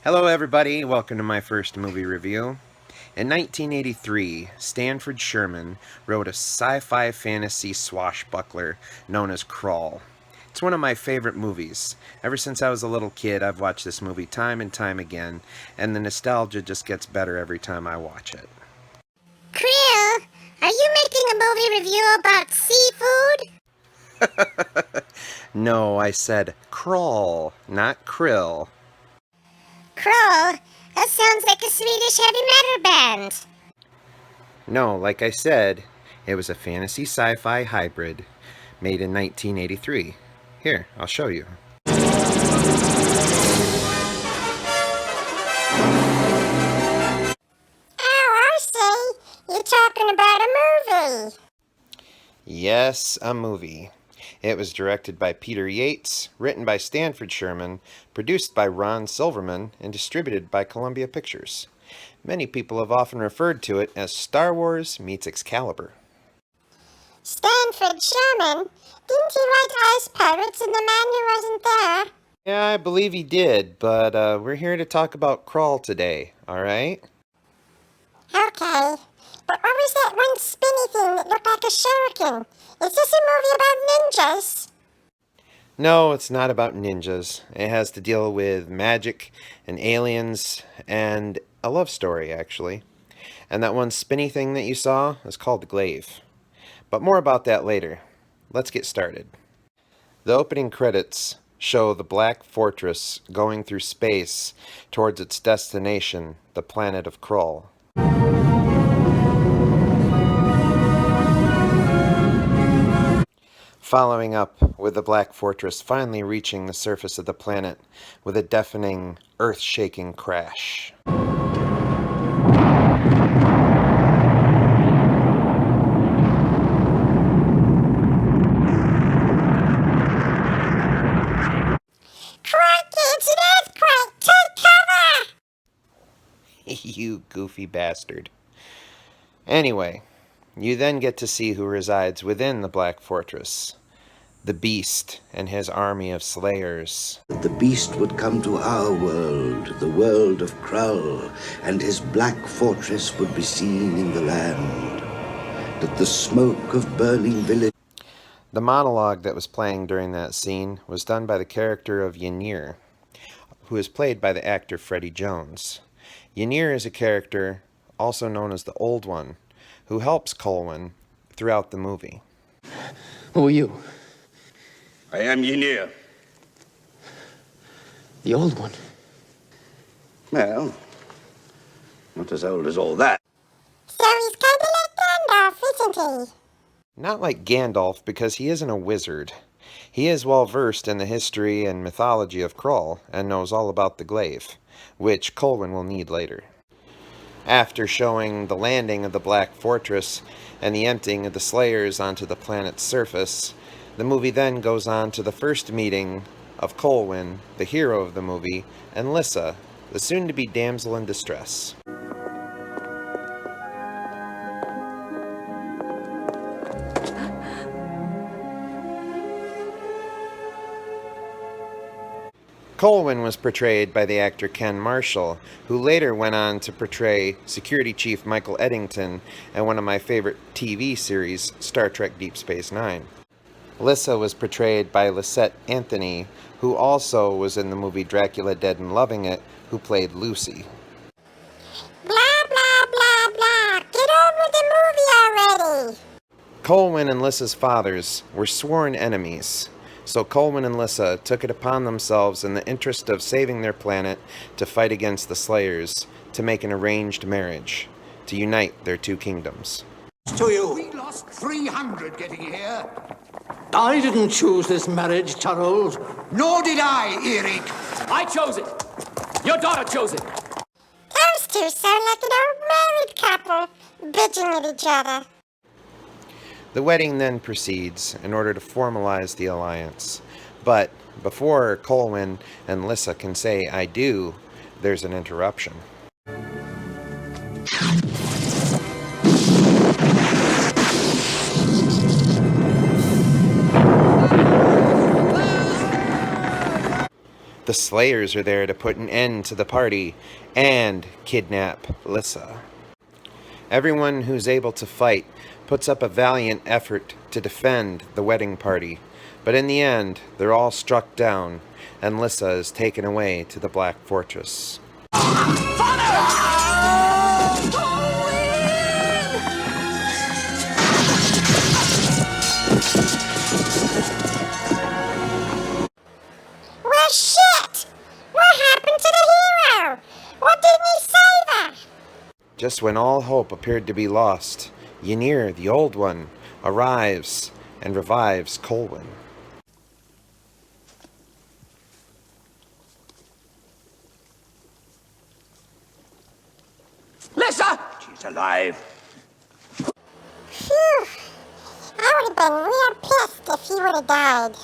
Hello everybody, welcome to my first movie review. In 1983, Stanford Sherman wrote a sci-fi fantasy swashbuckler known as Krull. It's one of my favorite movies. Ever since I was a little kid, I've watched this movie time and time again, and the nostalgia just gets better every time I watch it. Krill, are you making a movie review about seafood? No, I said Krull, not Krill. Krull? That sounds like a Swedish heavy metal band. No, like I said, it was a fantasy sci-fi hybrid made in 1983. Here, I'll show you. Oh, I see. You're talking about a movie. Yes, a movie. It was directed by Peter Yates, written by Stanford Sherman, produced by Ron Silverman, and distributed by Columbia Pictures. Many people have often referred to it as Star Wars meets Excalibur. Stanford Sherman? Didn't he write Ice Pirates and the Man Who Wasn't There? Yeah, I believe he did, but we're here to talk about Krull today, alright? Okay. But what was that one spinny thing that looked like a shuriken? Is this a movie about ninjas? No, it's not about ninjas. It has to deal with magic and aliens and a love story, actually. And that one spinny thing that you saw is called the Glaive. But more about that later. Let's get started. The opening credits show the Black Fortress going through space towards its destination, the planet of Krull. Following up with the Black Fortress finally reaching the surface of the planet with a deafening, earth-shaking crash. Crikey, it's an earthquake! Take cover! You goofy bastard. Anyway, you then get to see who resides within the Black Fortress. The Beast and his army of slayers. The beast would come to our world, the world of Krull, and his black fortress would be seen in the land. That the smoke of burning village... The monologue that was playing during that scene was done by the character of Ynir, who is played by the actor Freddie Jones. Ynir is a character, also known as the Old One, who helps Colwyn throughout the movie. Who are you? I am Ynir. The Old One. Well, not as old as all that. So he's kind of like Gandalf, isn't he? Not like Gandalf, because he isn't a wizard. He is well versed in the history and mythology of Krull, and knows all about the Glaive, which Colwyn will need later. After showing the landing of the Black Fortress and the emptying of the Slayers onto the planet's surface, the movie then goes on to the first meeting of Colwyn, the hero of the movie, and Lissa, the soon-to-be damsel in distress. Colwyn was portrayed by the actor Ken Marshall, who later went on to portray Security Chief Michael Eddington in one of my favorite TV series, Star Trek Deep Space Nine. Lissa was portrayed by Lisette Anthony, who also was in the movie Dracula Dead and Loving It, who played Lucy. Blah, blah, blah, blah. Get on with the movie already. Colwyn and Lissa's fathers were sworn enemies, so Colwyn and Lissa took it upon themselves in the interest of saving their planet to fight against the Slayers, to make an arranged marriage, to unite their two kingdoms. To you. We lost 300 getting here. I didn't choose this marriage, Charles. Nor did I, Eric. I chose it. Your daughter chose it. Those two sound like an old married couple, bitching at each other. The wedding then proceeds in order to formalize the alliance. But before Colwyn and Lissa can say "I do," there's an interruption. The Slayers are there to put an end to the party and kidnap Lissa. Everyone who's able to fight puts up a valiant effort to defend the wedding party, but in the end, they're all struck down, and Lissa is taken away to the Black Fortress. Well, shit! What happened to the hero? What didn't he save her? Just when all hope appeared to be lost, Ynir, the Old One, arrives and revives Colwyn. Lissa! She's alive. Phew. I would have been real pissed if he would have died.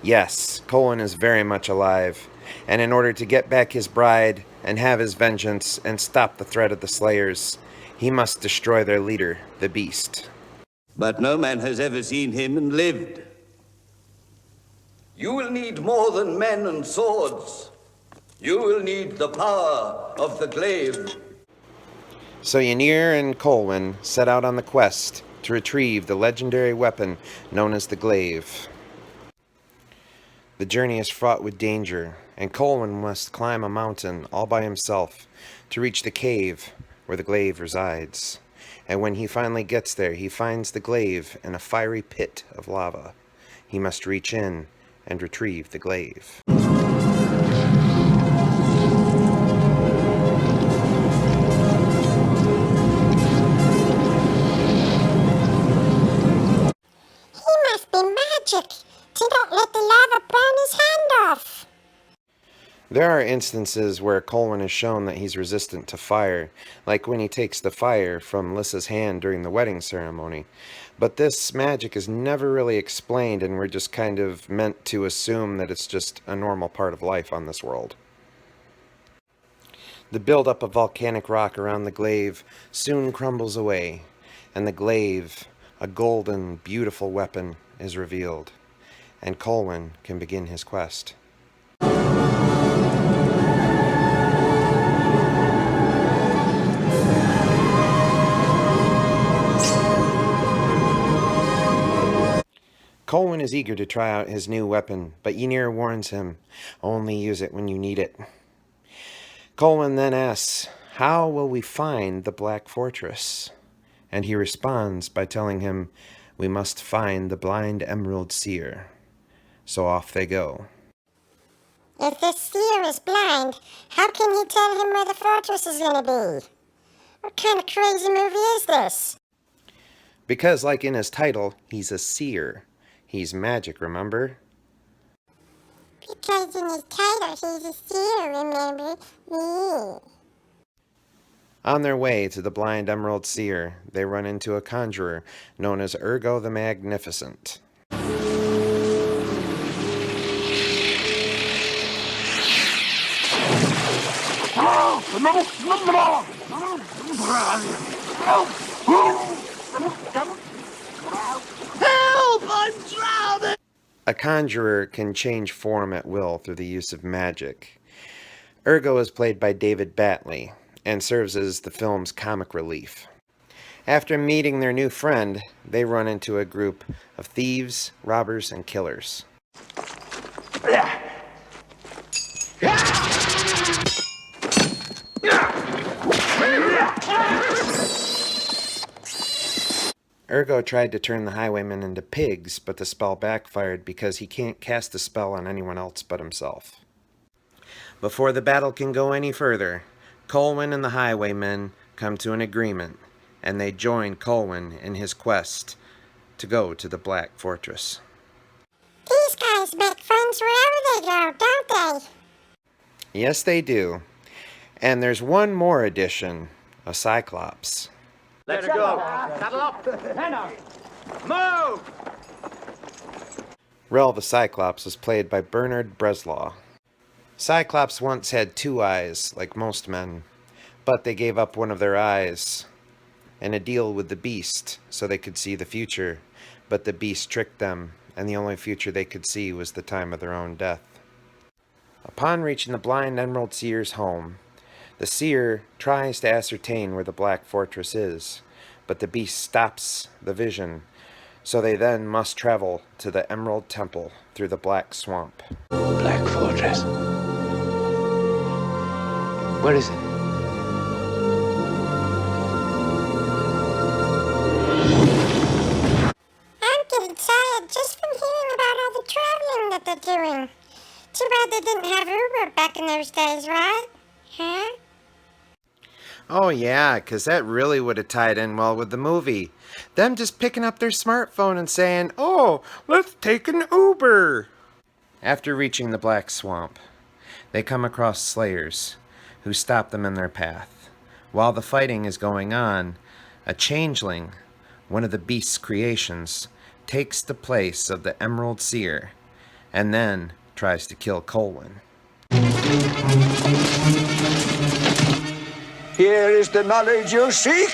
Yes, Colwyn is very much alive, and in order to get back his bride and have his vengeance and stop the threat of the Slayers, he must destroy their leader, the Beast. But no man has ever seen him and lived. You will need more than men and swords. You will need the power of the glaive. So Ynir and Colwyn set out on the quest to retrieve the legendary weapon known as the Glaive. The journey is fraught with danger, and Colwyn must climb a mountain all by himself to reach the cave where the Glaive resides. And when he finally gets there, he finds the Glaive in a fiery pit of lava. He must reach in and retrieve the Glaive. He must be magic to not let the lava burn his hand off. There are instances where Colwyn is shown that he's resistant to fire, like when he takes the fire from Lissa's hand during the wedding ceremony. But this magic is never really explained, and we're just kind of meant to assume that it's just a normal part of life on this world. The buildup of volcanic rock around the Glaive soon crumbles away, and the Glaive, a golden, beautiful weapon, is revealed, and Colwyn can begin his quest. Colwyn is eager to try out his new weapon, but Ynir warns him, only use it when you need it. Colwyn then asks, how will we find the Black Fortress? And he responds by telling him, we must find the blind emerald seer. So off they go. If this seer is blind, how can he tell him where the fortress is going to be? What kind of crazy movie is this? Because, like in his title, he's a seer. He's magic, remember? Because in his title, he's a seer, remember? Me. On their way to the blind emerald seer, they run into a conjurer known as Ergo the Magnificent. Help! I'm drowning! A conjurer can change form at will through the use of magic. Ergo is played by David Batley and serves as the film's comic relief. After meeting their new friend, they run into a group of thieves, robbers, and killers. Ergo tried to turn the highwaymen into pigs, but the spell backfired because he can't cast a spell on anyone else but himself. Before the battle can go any further, Colwyn and the highwaymen come to an agreement, and they join Colwyn in his quest to go to the Black Fortress. These guys make friends wherever they go, don't they? Yes, they do. And there's one more addition, a Cyclops. Let's go. Saddle up. Move! Rel the Cyclops was played by Bernard Breslaw. Cyclops once had two eyes, like most men, but they gave up one of their eyes in a deal with the Beast so they could see the future, but the Beast tricked them, and the only future they could see was the time of their own death. Upon reaching the blind Emerald Seer's home, the seer tries to ascertain where the Black Fortress is, but the beast stops the vision, so they then must travel to the Emerald Temple through the Black Swamp. Black Fortress. Where is it? I'm getting tired just from hearing about all the traveling that they're doing. Too bad they didn't have Uber back in those days, right? Huh? Oh yeah, 'cause that really would have tied in well with the movie. Them just picking up their smartphone and saying, "Oh, let's take an Uber." After reaching the Black Swamp, they come across slayers who stop them in their path. While the fighting is going on, a changeling, one of the beast's creations, takes the place of the Emerald Seer and then tries to kill Colwyn. Here is the knowledge you seek.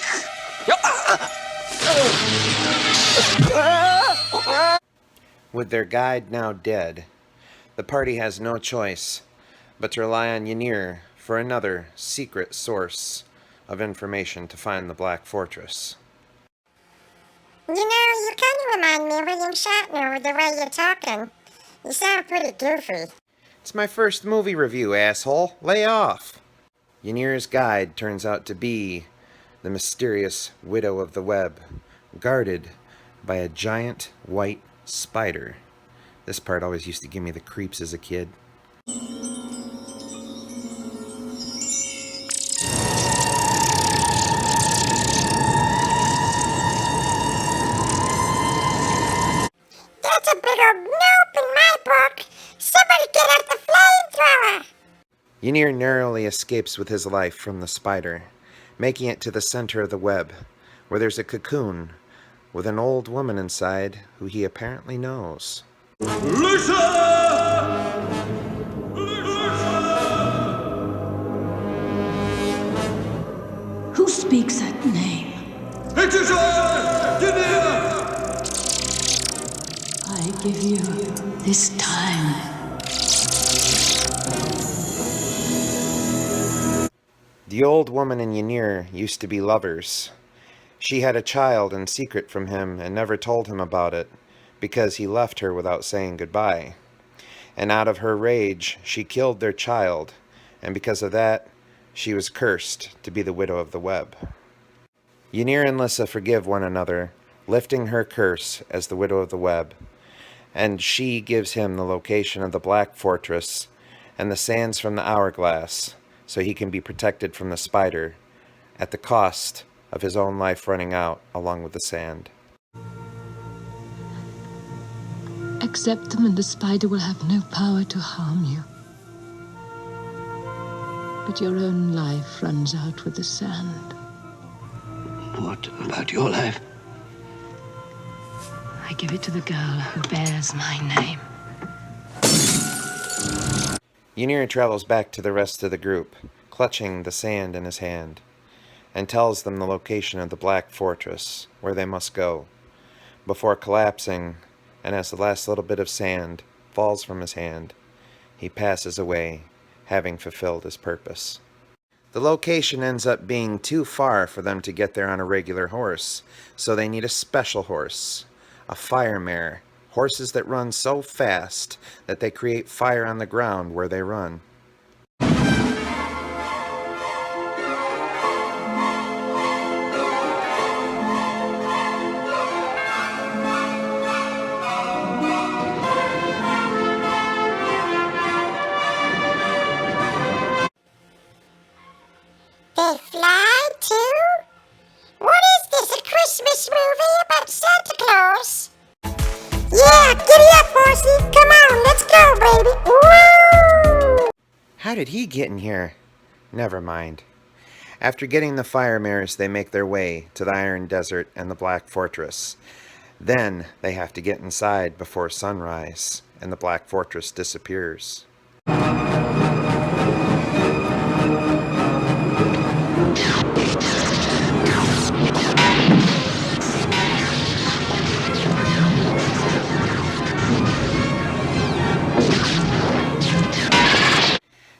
With their guide now dead, the party has no choice but to rely on Ynir for another secret source of information to find the Black Fortress. You know, you kind of remind me of William Shatner with the way you're talking. You sound pretty goofy. It's my first movie review, asshole. Lay off. Ynir's guide turns out to be the mysterious Widow of the Web, guarded by a giant white spider. This part always used to give me the creeps as a kid. That's a big old nope in my book. Somebody get out the flamethrower. Ynir narrowly escapes with his life from the spider, making it to the center of the web, where there's a cocoon with an old woman inside who he apparently knows. Who speaks that name? It is I, Ynir! I give you this time. The old woman and Ynir used to be lovers. She had a child in secret from him and never told him about it, because he left her without saying goodbye. And out of her rage, she killed their child, and because of that, she was cursed to be the Widow of the Web. Ynir and Lissa forgive one another, lifting her curse as the Widow of the Web, and she gives him the location of the Black Fortress and the sands from the hourglass, so he can be protected from the spider, at the cost of his own life running out along with the sand. Accept them and the spider will have no power to harm you. But your own life runs out with the sand. What about your life? I give it to the girl who bears my name. Ynir travels back to the rest of the group, clutching the sand in his hand, and tells them the location of the Black Fortress, where they must go, before collapsing, and as the last little bit of sand falls from his hand, he passes away, having fulfilled his purpose. The location ends up being too far for them to get there on a regular horse, so they need a special horse, a fire mare, horses that run so fast that they create fire on the ground where they run. They fly too? What is this, a Christmas movie about Santa Claus? Yeah, giddy up, horsey. Come on, let's go, baby. Woo! How did he get in here? Never mind. After getting the fire mares, they make their way to the Iron Desert and the Black Fortress. Then they have to get inside before sunrise, and the Black Fortress disappears.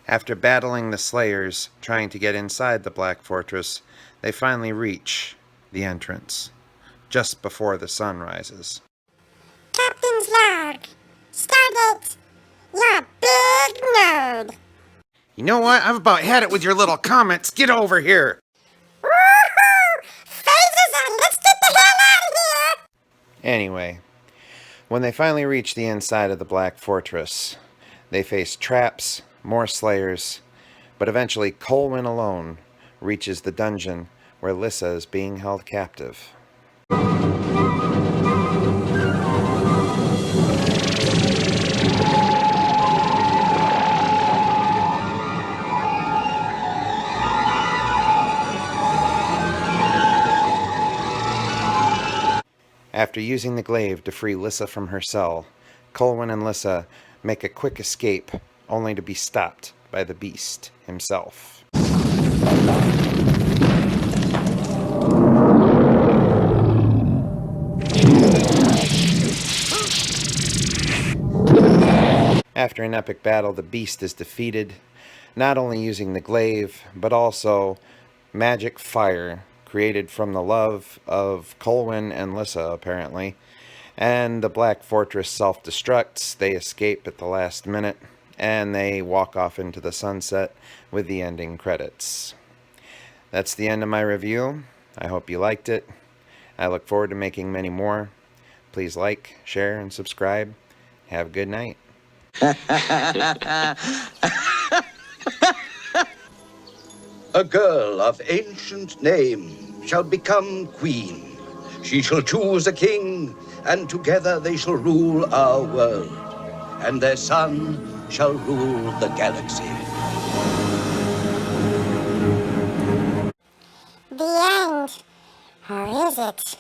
After battling the Slayers, trying to get inside the Black Fortress, they finally reach the entrance, just before the sun rises. Captain's log. Stardate. You're a big nerd. You know what? I've about had it with your little comments. Get over here! Woohoo! Phasers on. Let's get the hell out of here. Anyway, when they finally reach the inside of the Black Fortress, they face traps, more Slayers, but eventually Colwyn alone reaches the dungeon where Lissa is being held captive. After using the glaive to free Lissa from her cell, Colwyn and Lissa make a quick escape, only to be stopped by the beast himself. After an epic battle, the beast is defeated, not only using the glaive, but also magic fire created from the love of Colwyn and Lissa, apparently. And the Black Fortress self-destructs, they escape at the last minute, and they walk off into the sunset with the ending credits. That's the end of my review. I hope you liked it. I look forward to making many more. Please like, share, and subscribe. Have a good night. A girl of ancient name shall become queen. She shall choose a king, and together they shall rule our world. And their son shall rule the galaxy. The end. Or is it?